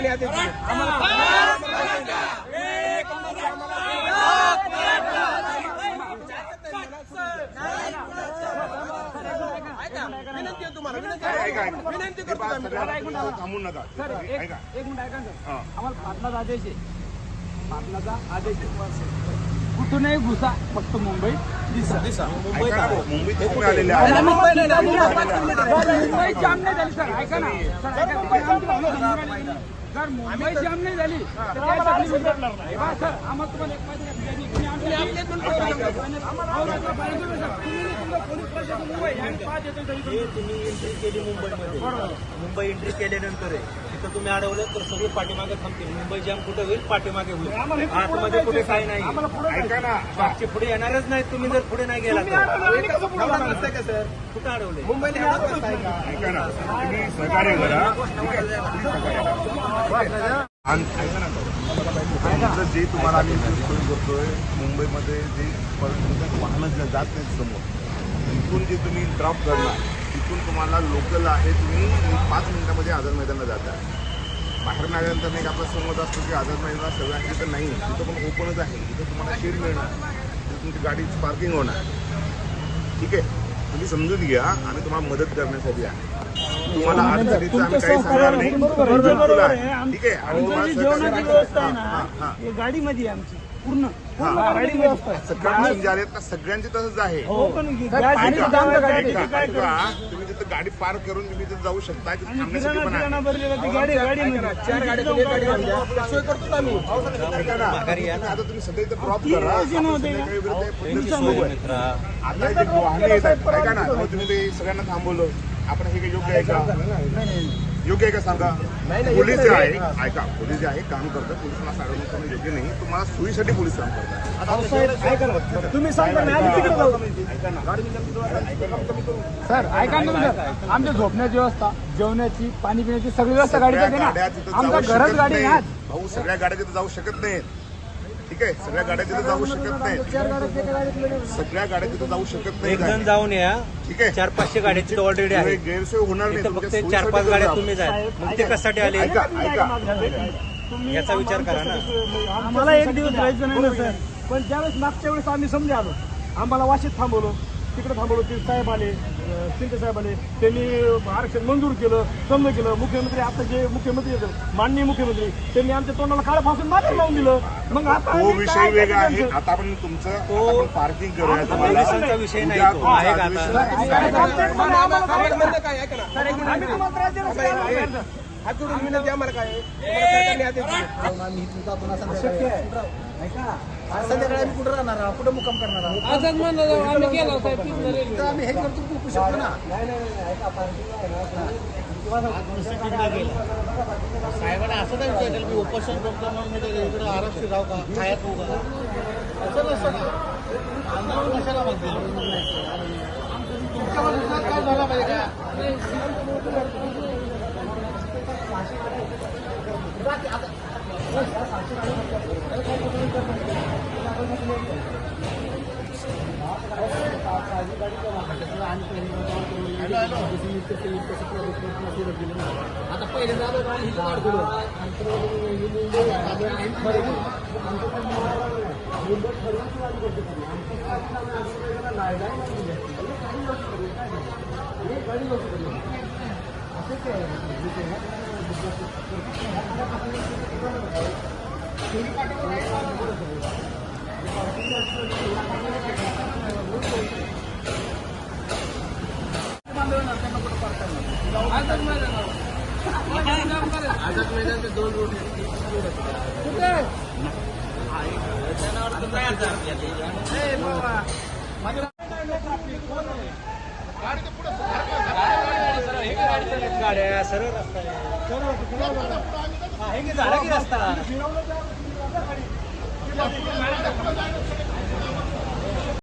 सरकारने आदेश दिले. विनंती आहे तुम्हाला, विनंती करतो थांबून नका. सर एक मिनिट ऐका सर, आम्हाला पाटलाचा आदेश आहे, पाटलाचा आदेश आहे. कुठूनही घुसा, फक्त मुंबईत दिसा. मुंबईत तुम्ही आलेले आहे. मुंबई जाम नाही झाली सर, ऐका ना सर, मुंबई जाम नाही झाली तर काय तकलीफ उतरणार नाही. सर आम्हाला तुम्हाला एक माहिती तुम्ही एंट्री केली मुंबईमध्ये, मुंबई एंट्री केल्यानंतर तिथं तुम्ही अडवलं तर सगळे पाठीमागे थांबतील. मुंबई जाम कुठे होईल? पाठीमागे होईल. आतमध्ये कुठे काही नाही. ऐका ना, मागचे पुढे येणारच नाही. तुम्ही जर पुढे नाही गेला तर कुठं अडवले? मुंबईला ऐका ना, तुम्ही सहकार्य करा. आणि ऐका ना, तुमचं जे तुम्हाला आम्ही सोय करतोय मुंबईमध्ये जे वाहनं जात नाहीत समोर, तिथून जे तुम्ही ड्रॉप करणार, तिथून तुम्हाला लोकल आहे, तुम्ही 5 मिनिटामध्ये आझाद मैदानाला जाता. बाहेर आल्यानंतर एक आपला समज असतो की आझाद मैदानात सगळ्यांची तर नाही, तिथं पण ओपनच आहे. तिथं तुम्हाला शेड मिळणार, तिथं तुमची गाडीची पार्किंग होणार. ठीक आहे, तुम्ही समजून घ्या, आम्ही तुम्हाला मदत करण्यासाठी आहे. तुम्हाला अडचणीचं आम्ही काही सांगणार नाही. ठीक आहे, आणि तुम्हाला गाडीमध्ये आमची पूर्ण सगळ्यांचे जे आलेत ना, सगळ्यांचे तसंच आहे. तुम्ही तिथं गाडी पार्क करून तुम्ही तिथे जाऊ शकता. तिथे थांबण्यासाठी पण आहे. 4 गाड्या सोय करतो आम्ही. ऐका ना, आता तुम्ही सगळे इथं ड्रॉप करा. आता जे वाहने येतात, ऐका ना, तुम्ही ते सगळ्यांना थांबवलं, आपण हे काही योग्य आहे का? योग्य आहे का सांगा? पोलीस जे आहे, ऐका, पोलीस जे आहे काम करतात, पोलिसांना साडवणूक करणं योग्य नाही. तुम्हाला सोयीसाठी पोलीस काम करतात. तुम्ही सांगा सर, ऐका ना सर, आमच्या झोपण्याची व्यवस्था, जेवणाची, पाणी पिण्याची सगळी व्यवस्था गाडीची आहे ना. आमच्या घरच गाडी आहे. भाऊ, सगळ्या गाड्या तिथे जाऊ शकत नाहीत. ठीक आहे, सगळ्या गाड्या तिथे जाऊ शकत नाही. सगळ्या गाड्या तिथे जाऊ शकत नाही. एक जण जाऊन या. ठीक आहे, 400-500 गाड्या तिथे ऑलरेडी आहे. गैरसोय होणार नाही. फक्त 4-5 गाड्या तुम्ही जाय. मग ते कशासाठी आले याचा विचार करा ना. आम्हाला एक दिवस राहायचं नाही ना सर, पण ज्यावेळेस मागच्या वेळेस आम्ही समजा आलो, आम्हाला वाशीत थांबवलं, तिकडे थांबवलं, ते साहेब आले, शिंदे साहेब आले, त्यांनी आरक्षण मंजूर केलं, समज केलं. मुख्यमंत्री आता जे मुख्यमंत्री आहेत, माननीय मुख्यमंत्री, त्यांनी आमच्या तोंडाला काळं फासून मागे लावून दिलं. मग आता तो विषय वेगळा आहे. आता आपण तुमचं पार्किंग करूया. पोलिसांचा विषय नाही तो आहे का आता? हात जोडून विनंती आम्हाला काय आहे, सरकारने आदेश दिले. संध्याकाळी आम्ही कुठं राहणार आहोत, कुठं मुक्काम करणार आहोत? आम्ही हे करतो खूप शकतो ना. साहेबांना असं नाही विचारलं मी उपोषण करतो म्हणून इकडं आरक्षित राहू का, खायात होऊ का, असं नसतं. आंदोलन कशाला म्हणते? काय झाला पाहिजे का? आता पहिले आझाद मैदानचे 2 रूट गाड्या सरळ रस्ता झाला की रस्ता